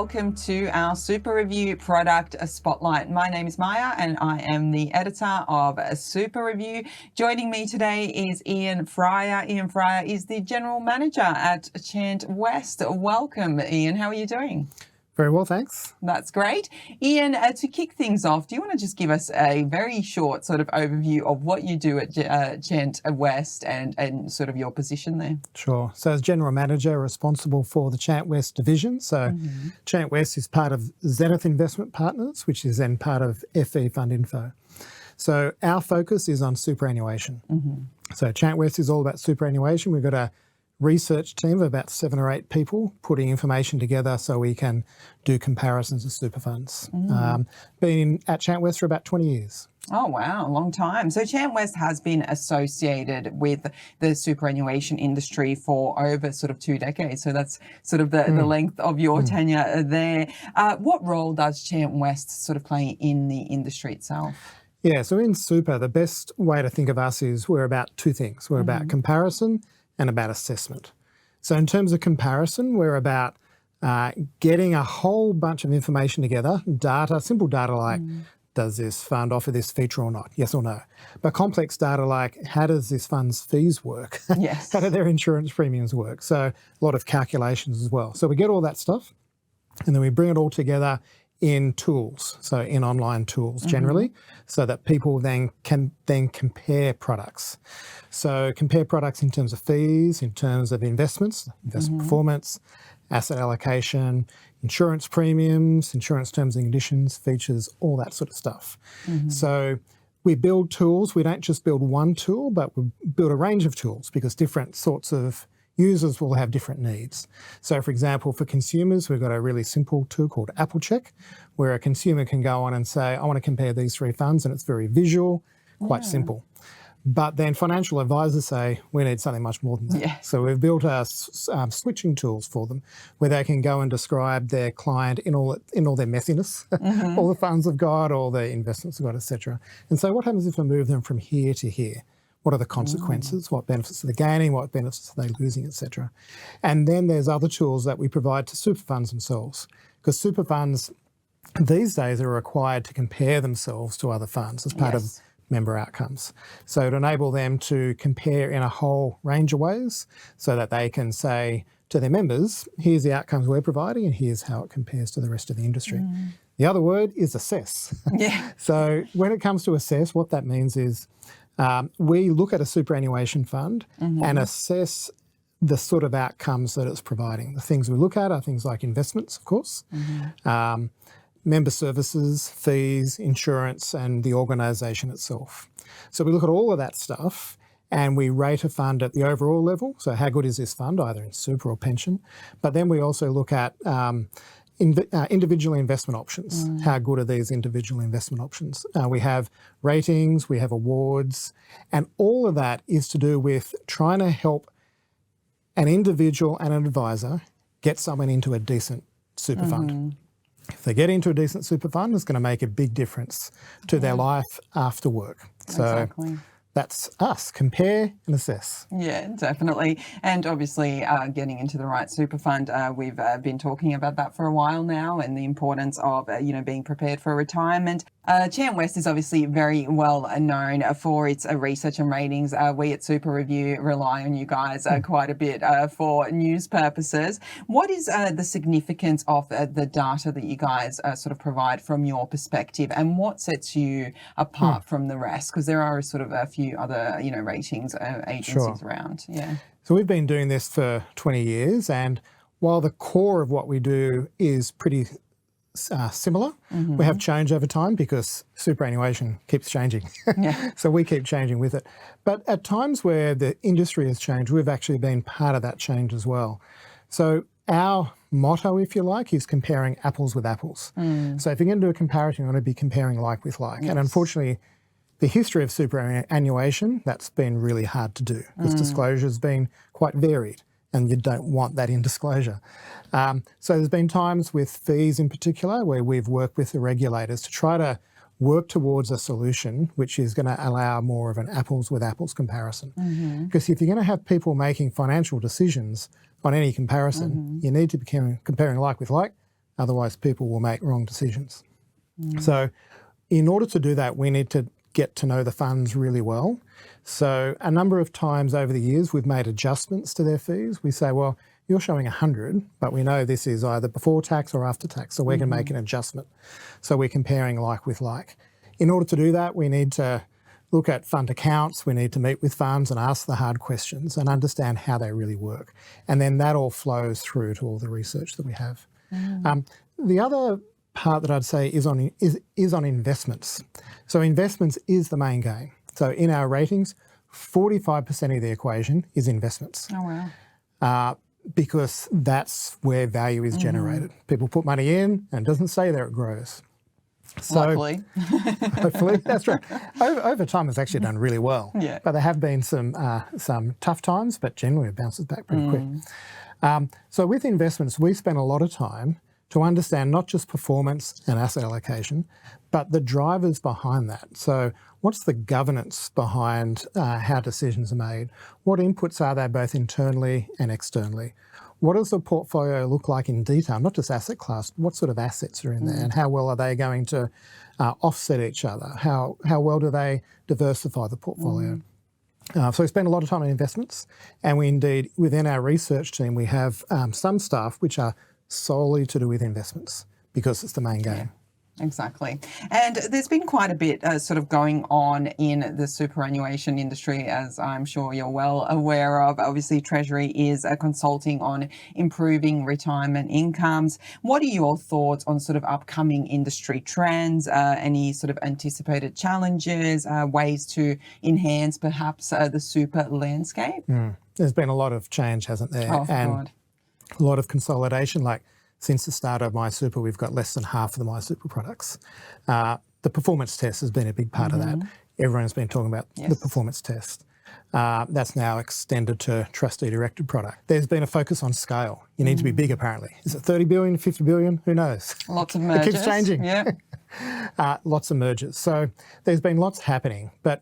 welcome to our SuperReview Product Spotlight. My name is Maja and I am the editor of SuperReview. Joining me today is Ian Fryer. Ian Fryer is the General Manager at Chant West. Welcome, Ian. How are you doing? Very well, thanks. That's great. Ian, to kick things off, do you want to just give us a very short sort of overview of what you do at Chant West and sort of your position there? Sure. So as General Manager, responsible for the Chant West division. So Chant West is part of Zenith Investment Partners, which is then part of FE Fund Info. So our focus is on superannuation. So Chant West is all about superannuation. We've got a research team of about 7 or 8 people putting information together so we can do comparisons of super funds. Been at Chant West for about 20 years. Oh, wow, a long time. So Chant West has been associated with the superannuation industry for over sort of 2 decades. So that's sort of the length of your tenure there. What role does Chant West sort of play in the industry itself? Yeah, so in super, the best way to think of us is we're about 2 things. We're about comparison and about assessment. So in terms of comparison, we're about getting a whole bunch of information together, data, simple data like, does this fund offer this feature or not? Yes or no. But complex data like, how does this fund's fees work? Yes. How do their insurance premiums work? So a lot of calculations as well. So we get all that stuff and then we bring it all together in tools, so in online tools generally, so that people then can compare products. So compare products in terms of fees, in terms of investments, investment performance, asset allocation, insurance premiums, insurance terms and conditions, features, all that sort of stuff. So we build tools. We don't just build one tool, but we build a range of tools because different sorts of users will have different needs. So for example, for consumers, we've got a really simple tool called AppleCheck, where a consumer can go on and say, I want to compare these 3 funds, and it's very visual, quite simple. But then financial advisors say, we need something much more than that. Yeah. So we've built switching tools for them, where they can go and describe their client in all their messiness, all the funds they've got, all the investments they've got, etc. And so what happens if I move them from here to here? What are the consequences? What benefits are they gaining? What benefits are they losing, etc.? And then there's other tools that we provide to super funds themselves, because super funds these days are required to compare themselves to other funds as part of member outcomes. So to enable them to compare in a whole range of ways so that they can say to their members, here's the outcomes we're providing and here's how it compares to the rest of the industry. The other word is assess. So when it comes to assess, what that means is we look at a superannuation fund and assess the sort of outcomes that it's providing. The things we look at are things like investments, of course, member services, fees, insurance, and the organisation itself. So we look at all of that stuff and we rate a fund at the overall level. So how good is this fund, either in super or pension? But then we also look at individual investment options. How good are these individual investment options? We have ratings, we have awards, and all of that is to do with trying to help an individual and an advisor get someone into a decent super fund. If they get into a decent super fund, it's going to make a big difference to their life after work. So that's us, compare and assess. Yeah, definitely. And obviously getting into the right super fund, we've been talking about that for a while now and the importance of, being prepared for retirement. Chant West is obviously very well known for its research and ratings. We at SuperReview rely on you guys quite a bit for news purposes. What is the significance of the data that you guys sort of provide from your perspective, and what sets you apart from the rest? Because there are sort of a few other, ratings agencies around. Yeah. So we've been doing this for 20 years, and while the core of what we do is pretty similar, we have changed over time because superannuation keeps changing. So we keep changing with it. But at times where the industry has changed, we've actually been part of that change as well. So our motto, if you like, is comparing apples with apples. So if you're going to do a comparison, you want to be comparing like with like. And unfortunately, the history of superannuation, that's been really hard to do because disclosure has been quite varied. And you don't want that in disclosure. So there's been times with fees in particular where we've worked with the regulators to try to work towards a solution which is going to allow more of an apples with apples comparison. Because if you're going to have people making financial decisions on any comparison, you need to be comparing like with like, Otherwise, people will make wrong decisions. So in order to do that, we need to get to know the funds really well. So a number of times over the years, we've made adjustments to their fees. We say, well, you're showing 100, but we know this is either before tax or after tax, so we're going to make an adjustment. So we're comparing like with like. In order to do that, we need to look at fund accounts, we need to meet with funds and ask the hard questions and understand how they really work. And then that all flows through to all the research that we have. The other part that I'd say is on investments. So investments is the main game. So in our ratings, 45% of the equation is investments. Oh, wow. Because that's where value is generated. People put money in and it doesn't stay there, it grows. So, Hopefully. Hopefully, that's right. Over time, it's actually done really well. Yeah. But there have been some tough times, but generally it bounces back pretty quick. So with investments, we spend a lot of time to understand not just performance and asset allocation, but the drivers behind that. So what's the governance behind how decisions are made? What inputs are there both internally and externally? What does the portfolio look like in detail, not just asset class, what sort of assets are in there and how well are they going to offset each other? How well do they diversify the portfolio? So we spend a lot of time on investments, and we indeed, within our research team, we have some staff which are solely to do with investments because it's the main game. Exactly. And there's been quite a bit sort of going on in the superannuation industry, as I'm sure you're well aware of. Obviously, Treasury is consulting on improving retirement incomes. What are your thoughts on sort of upcoming industry trends, any sort of anticipated challenges, ways to enhance perhaps the super landscape? There's been a lot of change, hasn't there? Oh, and God. a lot of consolidation. Like since the start of MySuper, we've got less than half of the MySuper products. The performance test has been a big part of that. Everyone's been talking about the performance test. That's now extended to trustee-directed product. There's been a focus on scale. You need to be big, apparently. Is it 30 billion, 50 billion? Who knows? Lots of mergers. It keeps changing. Yeah. Lots of mergers. So there's been lots happening. But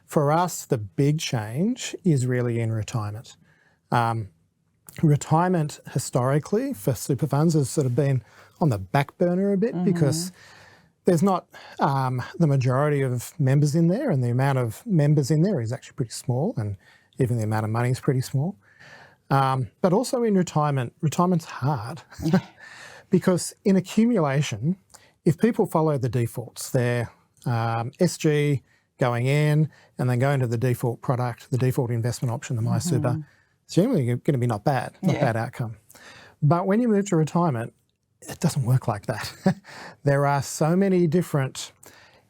for us, the big change is really in retirement. Retirement historically for super funds has sort of been on the back burner a bit because there's not the majority of members in there, and the amount of members in there is actually pretty small, and even the amount of money is pretty small. But also in retirement's hard because in accumulation, if people follow the defaults, they're SG going in and then going to the default product, the default investment option, the MySuper, it's generally going to be not bad outcome. But when you move to retirement, it doesn't work like that. There are so many different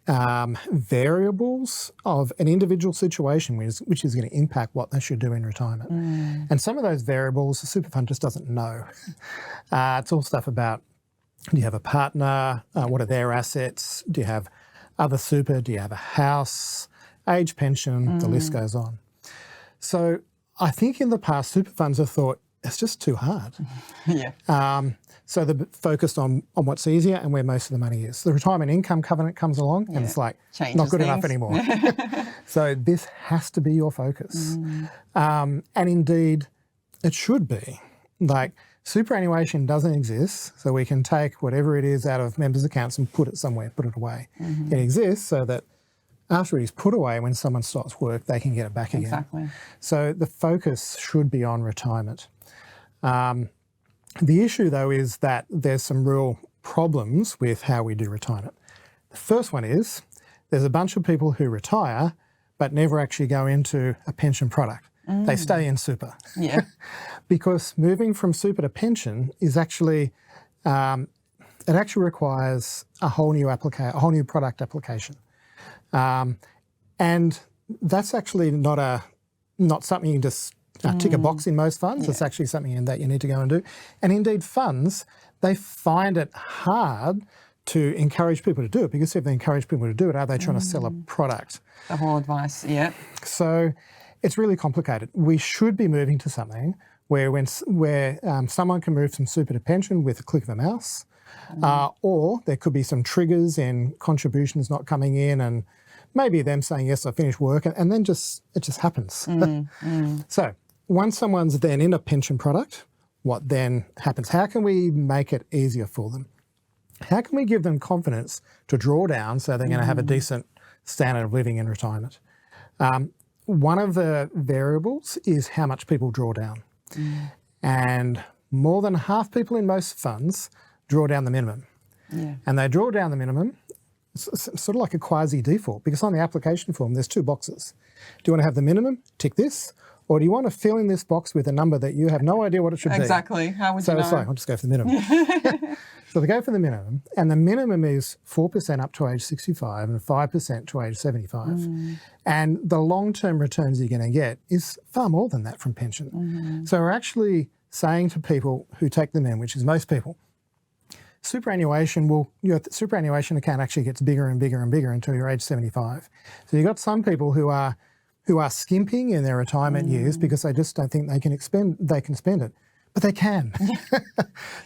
variables of an individual situation which is going to impact what they should do in retirement. And some of those variables, the super fund just doesn't know. It's all stuff about, do you have a partner? What are their assets? Do you have other super? Do you have a house? Age pension? The list goes on. So I think in the past, super funds have thought, it's just too hard. So they're focused on what's easier and where most of the money is. The retirement income covenant comes along and it's like, changes not good things. enough anymore. So this has to be your focus. And indeed, it should be. Like, superannuation doesn't exist, so we can take whatever it is out of members' accounts and put it somewhere, put it away. It exists so that after it is put away, when someone stops work, they can get it back again. Exactly. So the focus should be on retirement. The issue, though, is that there's some real problems with how we do retirement. The first one is there's a bunch of people who retire but never actually go into a pension product. They stay in super. Because moving from super to pension is actually, it actually requires a whole new product application. And that's actually not something you can just tick a box in most funds. It's actually something that you need to go and do. And indeed, funds, they find it hard to encourage people to do it, because if they encourage people to do it, are they trying to sell a product? The whole advice, So it's really complicated. We should be moving to something where someone can move from super to pension with a click of a mouse, or there could be some triggers in contributions not coming in, and maybe them saying, yes, I finished work, and then it just happens. So once someone's then in a pension product, what then happens? How can we make it easier for them? How can we give them confidence to draw down so they're going to have a decent standard of living in retirement? One of the variables is how much people draw down. And more than half people in most funds draw down the minimum. And they draw down the minimum, sort of like a quasi-default, because on the application form there's two boxes. Do you want to have the minimum, tick this, or do you want to fill in this box with a number that you have no idea what it should be? Exactly. How would you know? So it's like, I'll just go for the minimum. So they go for the minimum, and the minimum is 4% up to age 65 and 5% to age 75. And the long-term returns you're going to get is far more than that from pension. So we're actually saying to people who take them in, which is most people, superannuation your superannuation account actually gets bigger and bigger and bigger until you're age 75. So you've got some people who are skimping in their retirement years because they just don't think they can spend it, but they can.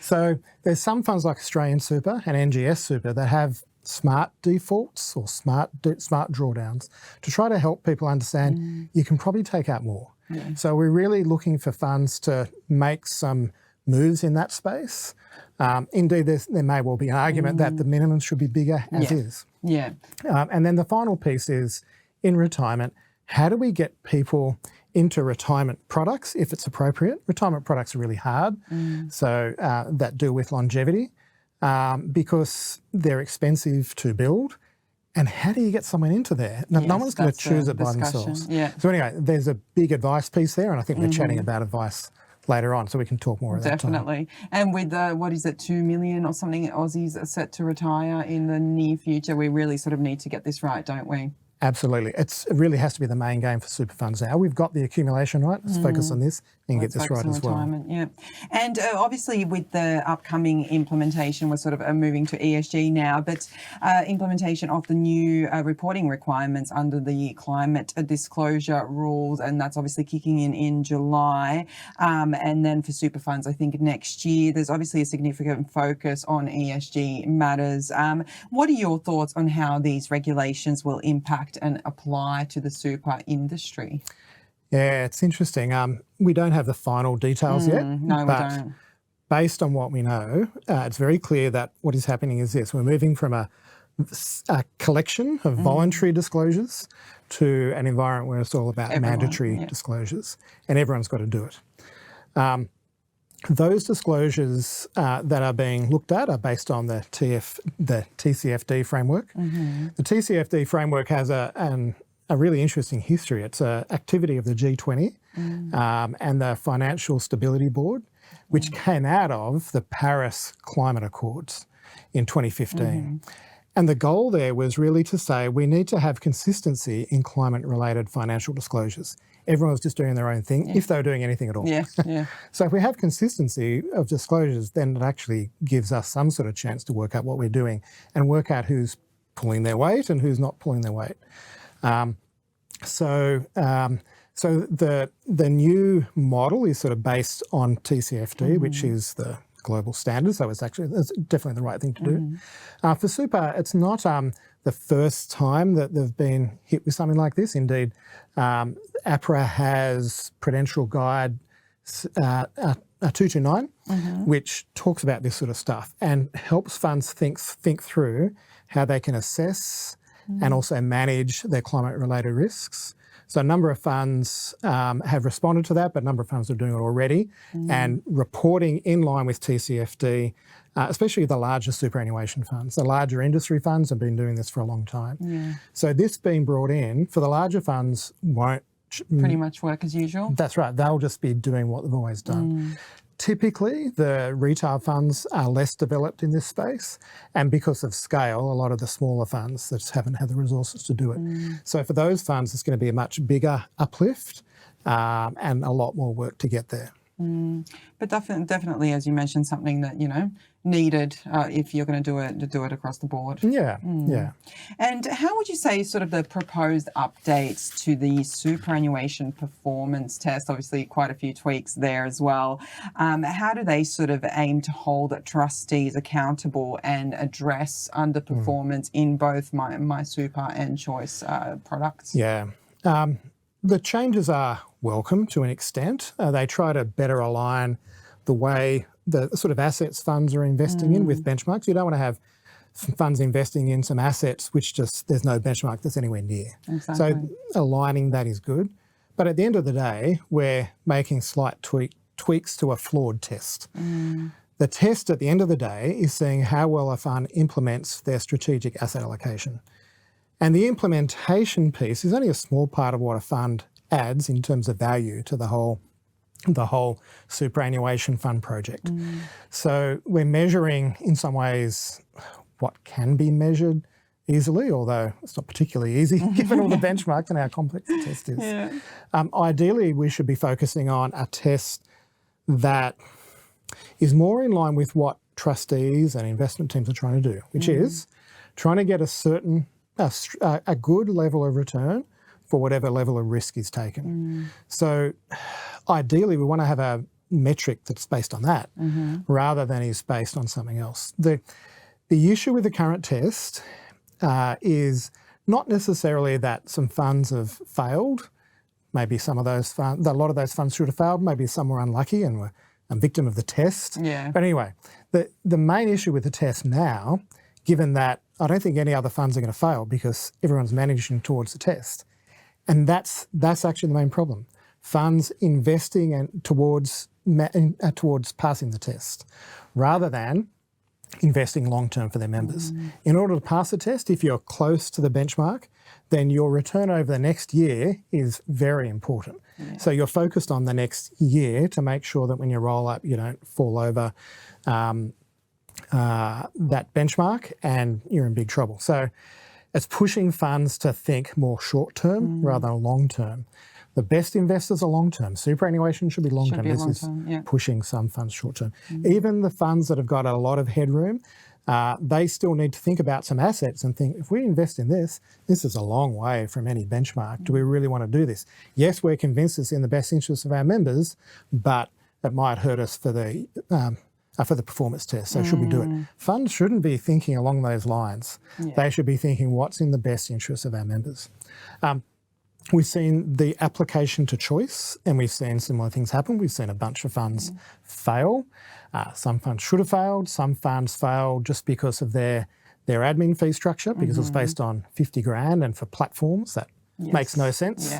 So there's some funds like Australian Super and NGS Super that have smart defaults or smart drawdowns to try to help people understand you can probably take out more. So we're really looking for funds to make some moves in that space. Indeed, there may well be an argument that the minimum should be bigger as is. And then the final piece is, in retirement, how do we get people into retirement products if it's appropriate? Retirement products are really hard, so that deal with longevity, because they're expensive to build. And how do you get someone into there? No one's going to choose it by themselves. So anyway, there's a big advice piece there, and I think we're chatting about advice later on, so we can talk more about that. Definitely. And with what is it, 2 million or something Aussies are set to retire in the near future, we really sort of need to get this right, don't we? Absolutely. It really has to be the main game for super funds now. We've got the accumulation right. Let's focus on this and get this right as well. And obviously with the upcoming implementation, we're sort of moving to ESG now, but implementation of the new reporting requirements under the climate disclosure rules, and that's obviously kicking in July. And then for super funds, I think next year, there's obviously a significant focus on ESG matters. What are your thoughts on how these regulations will impact and apply to the super industry? Yeah, it's interesting. We don't have the final details yet. No, we don't. Based on what we know, it's very clear that what is happening is this. We're moving from a collection of voluntary disclosures to an environment where it's all about mandatory disclosures, and everyone's got to do it. Those disclosures that are being looked at are based on the TCFD framework. The TCFD framework has a really interesting history. It's an activity of the G20 and the Financial Stability Board, which came out of the Paris Climate Accords in 2015. And the goal there was really to say we need to have consistency in climate-related financial disclosures. Everyone was just doing their own thing, if they were doing anything at all. So if we have consistency of disclosures, then it actually gives us some sort of chance to work out what we're doing and work out who's pulling their weight and who's not pulling their weight. So the new model is sort of based on TCFD, which is the global standard. So it's definitely the right thing to do. For super, it's not the first time that they've been hit with something like this. Indeed, APRA has Prudential Guide 229, which talks about this sort of stuff and helps funds think through how they can assess and also manage their climate-related risks. So a number of funds have responded to that, but a number of funds are doing it already and reporting in line with TCFD, especially the larger superannuation funds. The larger industry funds have been doing this for a long time. So this being brought in, for the larger funds, won't pretty much work as usual. That's right. They'll just be doing what they've always done. Typically, the retail funds are less developed in this space, and because of scale, a lot of the smaller funds that just haven't had the resources to do it. So for those funds, it's going to be a much bigger uplift and a lot more work to get there. But definitely, as you mentioned, something that, needed if you're going to do it across the board. Yeah. And how would you say sort of the proposed updates to the superannuation performance test, obviously quite a few tweaks there as well, how do they sort of aim to hold trustees accountable and address underperformance in both my super and choice products? The changes are welcome to an extent. They try to better align the way the sort of assets funds are investing in with benchmarks. You don't want to have some funds investing in some assets which just there's no benchmark that's anywhere near. Exactly. So aligning that is good. But at the end of the day, we're making slight tweaks to a flawed test. The test at the end of the day is seeing how well a fund implements their strategic asset allocation. And the implementation piece is only a small part of what a fund adds in terms of value to the whole superannuation fund project. So we're measuring in some ways what can be measured easily, although it's not particularly easy given all the benchmarks and how complex the test is. Yeah. Ideally, we should be focusing on a test that is more in line with what trustees and investment teams are trying to do, which is trying to get a good level of return for whatever level of risk is taken. So ideally, we want to have a metric that's based on that rather than is based on something else. The issue with the current test is not necessarily that some funds have failed. Maybe some of those funds, a lot of those funds should have failed. Maybe some were unlucky and were a victim of the test. Yeah. But anyway, the main issue with the test now, given that I don't think any other funds are going to fail because everyone's managing towards the test, and that's actually the main problem. Funds investing towards passing the test, rather than investing long-term for their members. In order to pass the test, if you're close to the benchmark, then your return over the next year is very important. So you're focused on the next year to make sure that when you roll up, you don't fall over that benchmark and you're in big trouble. So it's pushing funds to think more short-term rather than long-term. The best investors are long-term. Superannuation should be long-term. This is pushing some funds short-term. Even the funds that have got a lot of headroom, they still need to think about some assets and think, if we invest in this, this is a long way from any benchmark. Do we really want to do this? Yes, we're convinced it's in the best interest of our members, but it might hurt us for the performance test. So should we do it? Funds shouldn't be thinking along those lines. They should be thinking what's in the best interest of our members. We've seen the application to choice and we've seen similar things happen. We've seen a bunch of funds fail. Some funds should have failed. Some funds failed just because of their admin fee structure because it's based on 50 grand and for platforms that makes no sense.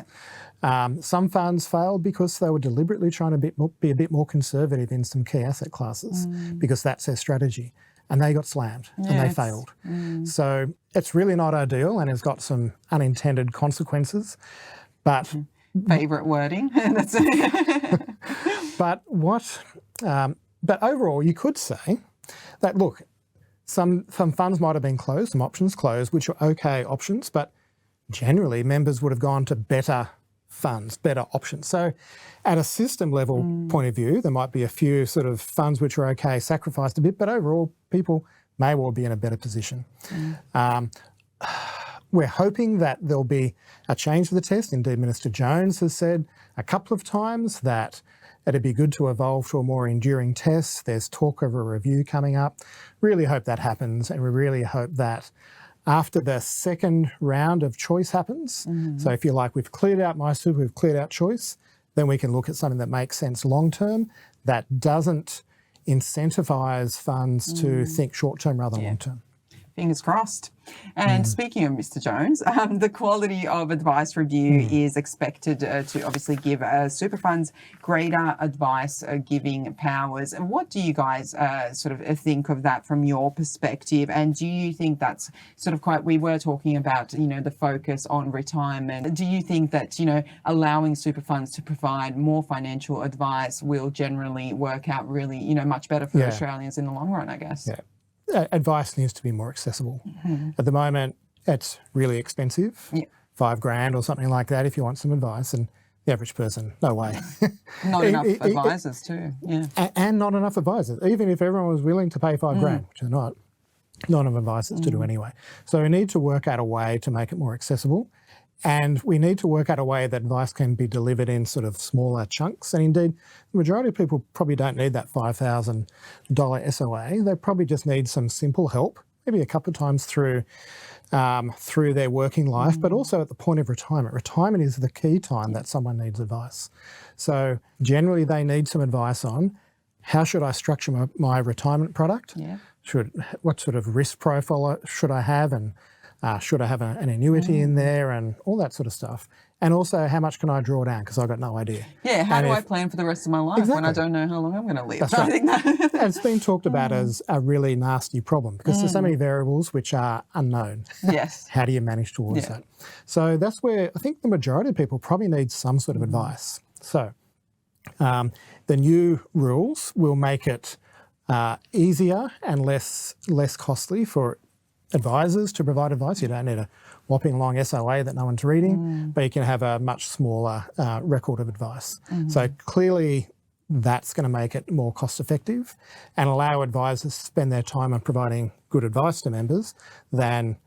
Some funds failed because they were deliberately trying to be a bit more conservative in some key asset classes because that's their strategy. And they got slammed and they failed. So it's really not ideal and it's got some unintended consequences. But favourite wording. That's but overall, you could say that look, some funds might have been closed, some options closed, which are okay options, but generally members would have gone to better funds, better options. So at a system level point of view, there might be a few sort of funds which are okay, sacrificed a bit, but overall people may well be in a better position. We're hoping that there'll be a change to the test. Indeed, Minister Jones has said a couple of times that it'd be good to evolve to a more enduring test. There's talk of a review coming up. Really hope that happens, and we really hope that after the second round of choice happens, so if you like, we've cleared out MySuper, we've cleared out choice, then we can look at something that makes sense long term, that doesn't incentivise funds to think short term rather than long term. Fingers crossed. And speaking of Mr. Jones, the quality of advice review is expected to obviously give super funds greater advice giving powers. And what do you guys sort of think of that from your perspective? And do you think that's sort of quite, we were talking about, you know, the focus on retirement. Do you think that, you know, allowing super funds to provide more financial advice will generally work out really, you know, much better for Australians in the long run, I guess? Advice needs to be more accessible. At the moment, it's really expensive, $5,000 or something like that if you want some advice, and the average person, no way. Not enough advisors too, and not enough advisors. Even if everyone was willing to pay $5,000, which they're not enough advisors to do anyway. So we need to work out a way to make it more accessible. And we need to work out a way that advice can be delivered in sort of smaller chunks. And indeed, the majority of people probably don't need that $5,000 SOA. They probably just need some simple help, maybe a couple of times through their working life, but also at the point of retirement. Retirement is the key time that someone needs advice. So generally they need some advice on how should I structure my retirement product? Yeah. What sort of risk profile should I have, and should I have an annuity in there, and all that sort of stuff. And also, how much can I draw down, because I've got no idea. Yeah, how do I plan for the rest of my life when I don't know how long I'm going to live? That's So right. I think that And it's been talked about as a really nasty problem, because there's so many variables which are unknown. yes. How do you manage towards that? So that's where I think the majority of people probably need some sort of advice. So the new rules will make it easier and less costly for advisors to provide advice. You don't need a whopping long SOA that no one's reading, but you can have a much smaller record of advice. So clearly that's going to make it more cost effective and allow advisors to spend their time on providing good advice to members than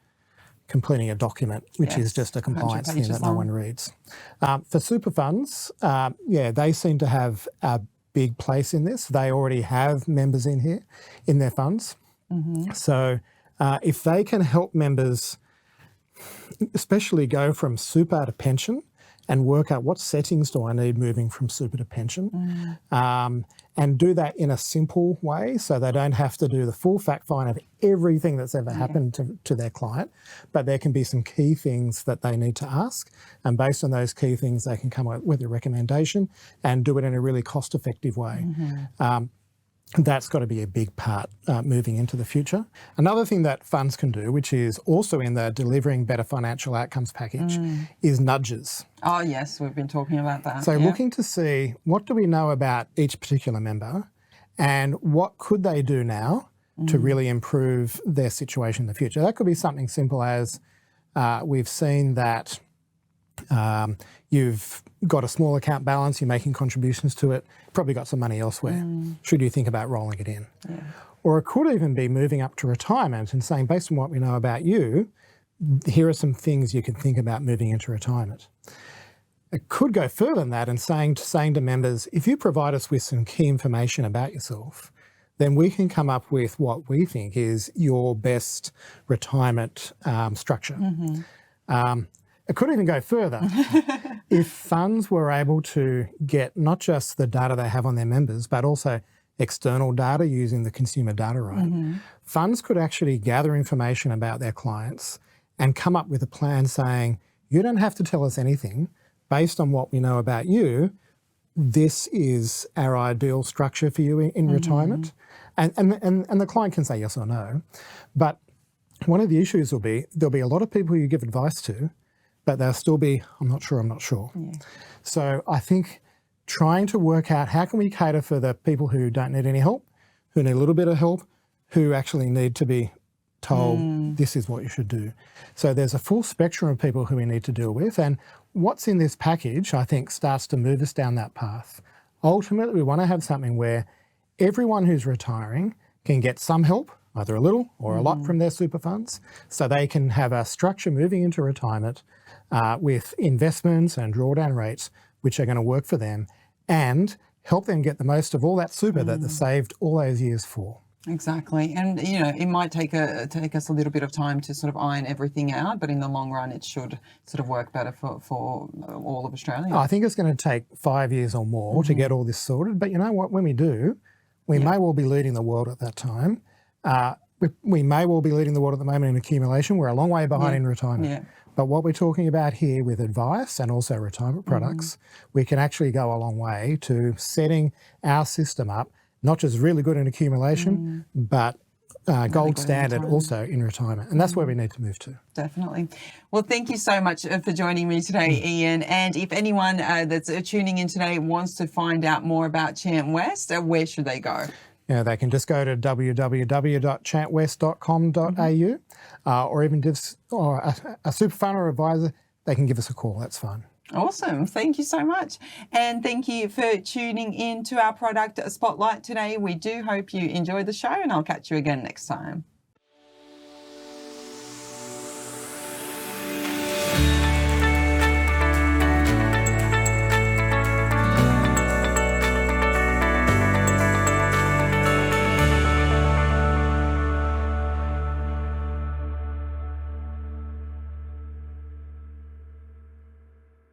completing a document, which is just a compliance thing that no one reads. For super funds, they seem to have a big place in this. They already have members in here in their funds. So if they can help members especially go from super to pension and work out what settings do I need moving from super to pension, and do that in a simple way, so they don't have to do the full fact find of everything that's ever happened to their client, but there can be some key things that they need to ask, and based on those key things they can come up with a recommendation and do it in a really cost-effective way. That's got to be a big part moving into the future. Another thing that funds can do, which is also in the Delivering Better Financial Outcomes package, is nudges. Oh, yes, we've been talking about that. So looking to see what do we know about each particular member and what could they do now to really improve their situation in the future. That could be something simple as we've seen that you've got a small account balance, you're making contributions to it, probably got some money elsewhere. Should you think about rolling it in? Or it could even be moving up to retirement and saying, based on what we know about you, here are some things you can think about moving into retirement. It could go further than that and saying to members, if you provide us with some key information about yourself, then we can come up with what we think is your best retirement structure. It could even go further. If funds were able to get not just the data they have on their members, but also external data using the consumer data right, funds could actually gather information about their clients and come up with a plan saying, you don't have to tell us anything. Based on what we know about you, this is our ideal structure for you in retirement. And the client can say yes or no. But one of the issues will be, there'll be a lot of people you give advice to, but they'll still be, I'm not sure. So I think trying to work out how can we cater for the people who don't need any help, who need a little bit of help, who actually need to be told this is what you should do. So there's a full spectrum of people who we need to deal with, and what's in this package I think starts to move us down that path. Ultimately we want to have something where everyone who's retiring can get some help, either a little or a lot from their super funds, so they can have a structure moving into retirement with investments and drawdown rates which are going to work for them and help them get the most of all that super that they saved all those years for. Exactly. And, you know, it might take us a little bit of time to sort of iron everything out, but in the long run, it should sort of work better for all of Australia. I think it's going to take 5 years or more to get all this sorted. But you know what? When we do, we may well be leading the world at that time. We may well be leading the world at the moment in accumulation. We're a long way behind in retirement. But what we're talking about here with advice and also retirement products, we can actually go a long way to setting our system up, not just really good in accumulation, but gold standard also in retirement. And that's where we need to move to. Definitely. Well, thank you so much for joining me today, Ian. And if anyone that's tuning in today wants to find out more about Chant West, where should they go? Yeah, they can just go to www.chantwest.com.au or even just a super fund or advisor, they can give us a call. That's fine. Awesome. Thank you so much. And thank you for tuning in to our product spotlight today. We do hope you enjoyed the show, and I'll catch you again next time.